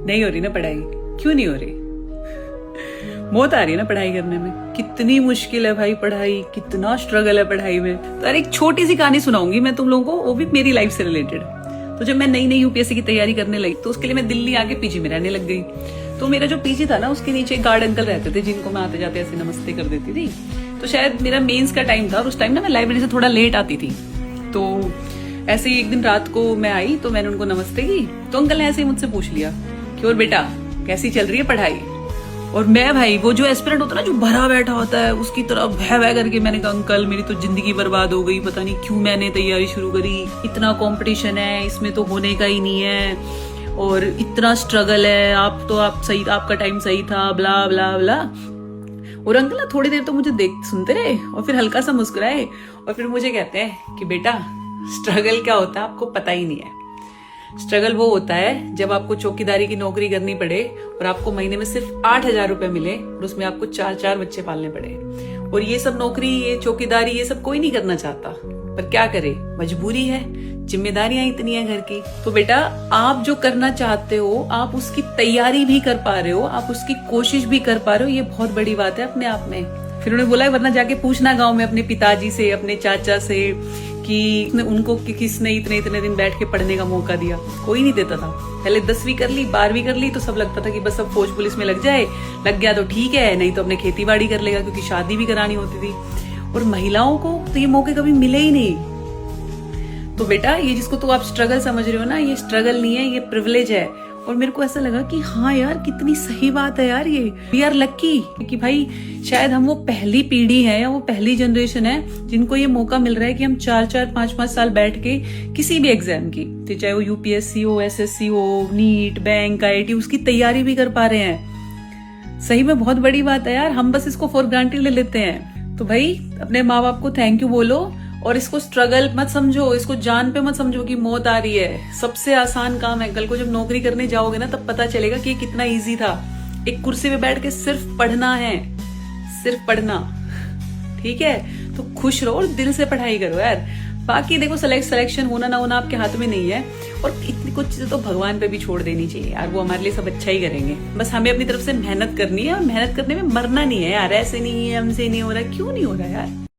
नहीं हो रही ना पढ़ाई? क्यों नहीं हो रही? मौत आ रही है ना पढ़ाई करने में। कितनी मुश्किल है भाई पढ़ाई, कितना स्ट्रगल है पढ़ाई में। तो एक छोटी सी कहानी सुनाऊंगी मैं तुम लोगों को, वो भी मेरी लाइफ से रिलेटेड। तो जब मैं नई यूपीएससी की तैयारी करने लगी तो उसके लिए मैं दिल्ली आके पीजी में रहने लग गई। तो मेरा जो पीजी था ना, उसके नीचे एक गार्ड अंकल रहते थे जिनको मैं आते जाते ऐसे नमस्ते कर देती थी। तो शायद मेरा मेंस का टाइम था और उस टाइम ना मैं लाइब्रेरी से थोड़ा लेट आती थी। तो ऐसे ही एक दिन रात को मैं आई तो मैंने उनको नमस्ते की। तो अंकल ने ऐसे ही मुझसे पूछ लिया कि और बेटा कैसी चल रही है पढ़ाई? और मैं भाई वो जो एस्पिरेंट होता है ना, जो भरा बैठा होता है, उसकी तरह भय भय करके मैंने कहा अंकल मेरी तो जिंदगी बर्बाद हो गई, पता नहीं क्यों मैंने तैयारी शुरू करी, इतना कंपटीशन है, इसमें तो होने का ही नहीं है और इतना स्ट्रगल है, आप सही, आपका टाइम सही था, ब्ला ब्ला ब्ला। और अंकल ना थोड़ी देर तो मुझे सुनते रहे और फिर हल्का सा मुस्कुराए और फिर मुझे कहते हैं कि बेटा स्ट्रगल क्या होता है आपको पता ही नहीं है। स्ट्रगल वो होता है जब आपको चौकीदारी की नौकरी करनी पड़े और आपको महीने में सिर्फ 8,000 रुपए मिले और उसमें आपको 4 बच्चे पालने पड़े। और ये सब नौकरी, ये चौकीदारी, ये सब कोई नहीं करना चाहता, पर क्या करे, मजबूरी है, जिम्मेदारियां इतनी है घर की। तो बेटा आप जो करना चाहते हो, आप उसकी तैयारी भी कर पा रहे हो, आप उसकी कोशिश भी कर पा रहे हो, ये बहुत बड़ी बात है अपने आप में। फिर उन्होंने बोला वरना जाके पूछना गांव में अपने पिताजी से, अपने चाचा से कि उनको किसने इतने दिन बैठ के पढ़ने का मौका दिया। कोई नहीं देता था। पहले 10वीं कर ली, 12वीं कर ली तो सब लगता था कि बस अब फौज पुलिस में लग जाए, लग गया तो ठीक है, नहीं तो अपने खेती बाड़ी कर लेगा, क्योंकि शादी भी करानी होती थी। और महिलाओं को तो ये मौके कभी मिले ही नहीं। तो बेटा ये जिसको तो आप स्ट्रगल समझ रहे हो ना, ये स्ट्रगल नहीं है, ये प्रिविलेज है। और मेरे को ऐसा लगा कि हाँ यार कितनी सही बात है यार, ये वी आर लकी कि भाई शायद हम वो पहली पीढ़ी है या वो पहली जनरेशन है जिनको ये मौका मिल रहा है कि हम 4-4, 5-5 साल बैठ के किसी भी एग्जाम की, चाहे वो यूपीएससी हो, एसएससी हो, नीट, बैंक, आईआईटी, उसकी तैयारी भी कर पा रहे हैं। सही में बहुत बड़ी बात है यार, हम बस इसको फॉर ग्रांटेड ले लेते हैं। तो भाई अपने माँ बाप को थैंक यू बोलो और इसको स्ट्रगल मत समझो, इसको जान पे मत समझो कि मौत आ रही है। सबसे आसान काम है। कल को जब नौकरी करने जाओगे ना तब पता चलेगा कि ये कितना इजी था। एक कुर्सी पे बैठ के सिर्फ पढ़ना है, सिर्फ पढ़ना, ठीक है? तो खुश रहो और दिल से पढ़ाई करो यार। बाकी देखो सिलेक्शन होना ना होना आपके हाथ में नहीं है और इतनी कुछ चीजें तो भगवान पे भी छोड़ देनी चाहिए यार, वो हमारे लिए सब अच्छा ही करेंगे। बस हमें अपनी तरफ से मेहनत करनी है और मेहनत करने में मरना नहीं है यार। ऐसे नहीं है, हमसे नहीं हो रहा, क्यों नहीं हो रहा यार?